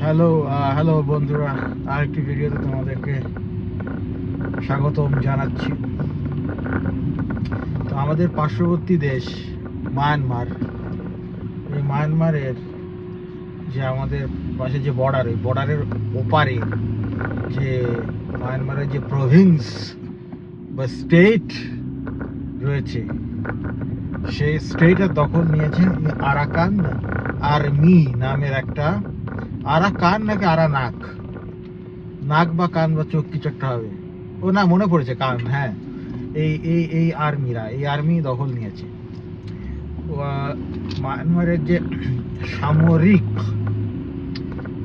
Hello বন্ধুরা, আরেকটি ভিডিওতে তোমাদেরকে স্বাগতম জানাচ্ছি। তো আমাদের পার্শ্ববর্তী দেশ মায়ানমার, এই মায়ানমারের যে আমাদের পাশে যে বর্ডার, ওই বর্ডারের ওপারে যে মায়ানমারের যে প্রভিন্স বা স্টেট রয়েছে, সেই স্টেটের দখল নিয়েছে আরাকান আর্মি নামের একটা, আরাকান নাকি আরানাক, নাক বা কান বা চোখ কিছু একটা হবে, ও না মনে পড়েছে কান, হ্যাঁ। এই আর্মি দখল নিয়েছে মায়ানমারের যে সামরিক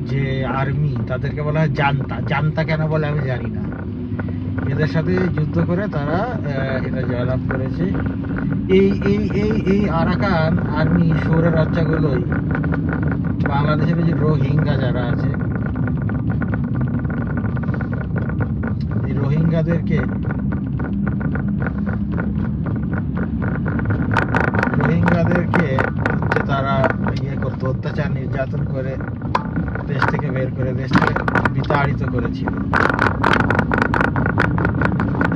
যে আর্মি, তাদেরকে বলা হয় জান্তা। জান্তা কেন বলে আমি জানি না। এদের সাথে যুদ্ধ করে তারা এটা জয়লাভ করেছে। এই আরাকান আর্মি শহরের বাচ্চাগুলোই বাংলাদেশের যে রোহিঙ্গা যারা আছে, এই রোহিঙ্গাদেরকে হচ্ছে তারা করতো, অত্যাচার নির্যাতন করে দেশ থেকে বের করে দেশ থেকে বিতাড়িত করেছিল।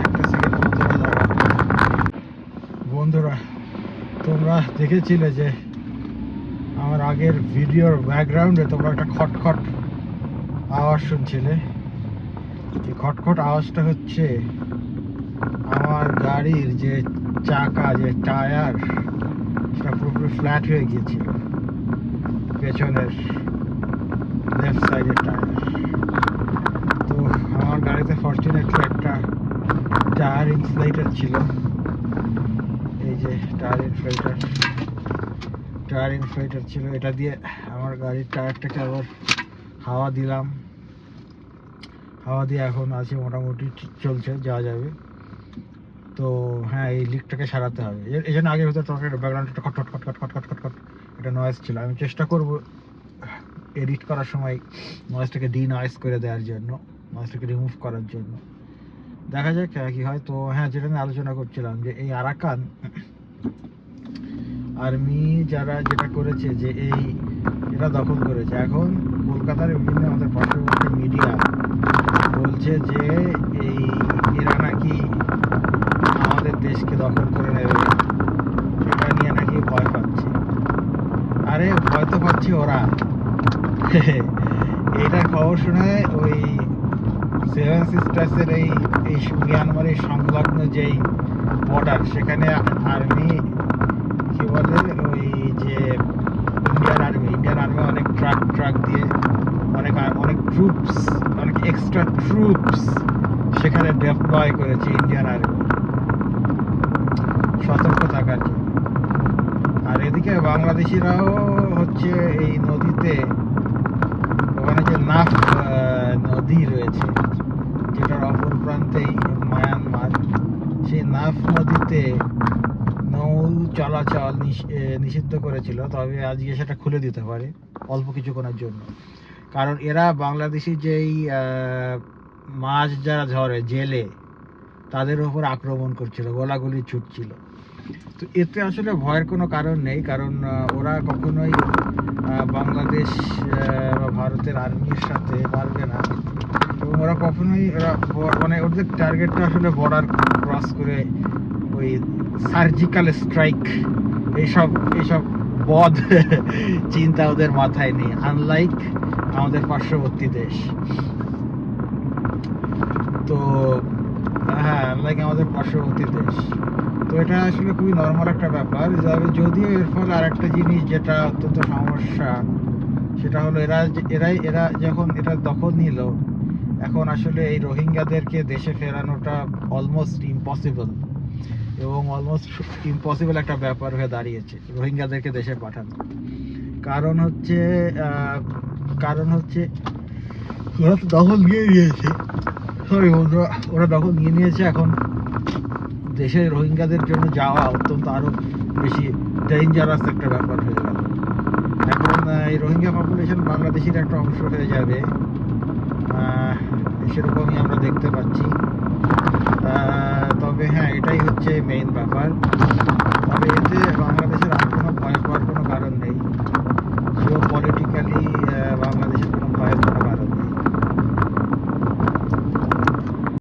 একটা সেকেন্ড বন্ধুরা, তোমরা দেখেছিলে যে আমার আগের ভিডিওর ব্যাকগ্রাউন্ডে তোমরা একটা খটখট আওয়াজ শুনছিলে। এই খটখট আওয়াজটা হচ্ছে আমার গাড়ির যে চাকা, যে টায়ার, সেটা পুরোপুরি ফ্ল্যাট হয়ে গিয়েছিল, পেছনের লেফট সাইডের টায়ার। তো আমার গাড়িতে ফরচুনেটলি একটা টায়ার ইনফ্লেটার ছিল। এই যে টায়ার ইনফ্লেটার ছিল, এটা দিয়ে আমার গাড়ির টায়ারটাকে আবার হাওয়া দিলাম। হাওয়া দিয়ে এখন আছে, মোটামুটি চলছে, যাওয়া যাবে। তো হ্যাঁ, এই লিকটাকে সারাতে হবে। এই জন্য আগের ভিতরে তোমাকে ব্যাকগ্রাউন্ডটা খটখট খটখট খটখট খটখট একটা নয়েজ ছিল। আমি চেষ্টা করব এডিট করার সময় নয়েজটাকে নয়েজ করে দেওয়ার জন্য, নয়েজটাকে রিমুভ করার জন্য। দেখা যাক কি হয়। তো হ্যাঁ, যেটা নিয়ে আলোচনা করছিলাম যে এই আরাকান আর্মি যারা যেটা করেছে, যে এরা দখল করেছে। এখন কলকাতার বিভিন্ন আমাদের পার্শ্ববর্তী মিডিয়া বলছে যে এরা নাকি আমাদের দেশকে দখল করে নেবে, সেটা নিয়ে নাকি ভয় পাচ্ছে। আরে ভয় তো পাচ্ছে ওরা। এইটার খবর শুনে ওই সেভেন সিস্টার্সের এই মিয়ানমারের সংলগ্ন যেই বর্ডার, সেখানে আর্মি কি বলে, ওই যে ইন্ডিয়ান আর্মি অনেক ট্রাক দিয়ে অনেক ট্রুপস, অনেক এক্সট্রা ট্রুপস সেখানে ডেপ্লয় করেছে ইন্ডিয়ান আর্মি, সতর্ক থাকার জন্য। আর এদিকে বাংলাদেশিরাও হচ্ছে এই নদীতে, ওখানে যে নাফ নদী রয়েছে, যেটার অপর প্রান্তেই মায়ানমার, সেই নাফ নদীতে নৌ চলাচল নিষিদ্ধ করেছিল। তবে আজকে সেটা খুলে দিতে পারে অল্প কিছুক্ষণের জন্য, কারণ এরা বাংলাদেশি যেই মাছ যারা ধরে জেলে, তাদের উপর আক্রমণ করছিল, গোলাগুলি ছুটছিল। তো এতে আসলে ভয়ের কোনো কারণ নেই, কারণ ওরা কখনোই বাংলাদেশ বা ভারতের আর্মির সাথে পারবে না। এবং ওরা কখনোই মানে ওদের টার্গেটটা আসলে বর্ডার ক্রস করে ওই সার্জিক্যাল স্ট্রাইক, এইসব বদ চিন্তা ওদের মাথায় নেই, আনলাইক আমাদের পার্শ্ববর্তী দেশ। তো হ্যাঁ, লাইক আমাদের পার্শ্ববর্তী দেশ। তো এটা আসলে খুবই নর্মাল একটা ব্যাপার। যদিও এর ফলে আর একটা জিনিস যেটা অত্যন্ত সমস্যা, সেটা হলো এরা যখন এটা দখল নিল, এখন আসলে এই রোহিঙ্গাদেরকে দেশে ফেরানোটা অলমোস্ট ইম্পসিবল, এবং অলমোস্ট ইম্পসিবল একটা ব্যাপার হয়ে দাঁড়িয়েছে রোহিঙ্গাদেরকে দেশে পাঠানো। কারণ হচ্ছে ওরা তো দখল নিয়ে নিয়েছে, ওরা দখল নিয়ে নিয়েছে। এখন দেশে রোহিঙ্গাদের জন্য যাওয়া অত্যন্ত আরো বেশি ডেঞ্জারাস একটা ব্যাপার হয়ে গেল। এখন এই রোহিঙ্গা পপুলেশন বাংলাদেশের একটা অংশ হয়ে যাবে, সেরকমই আমরা দেখতে পাচ্ছি। তবে হ্যাঁ, এটাই হচ্ছে মেইন ব্যাপার। তবে এতে বাংলাদেশের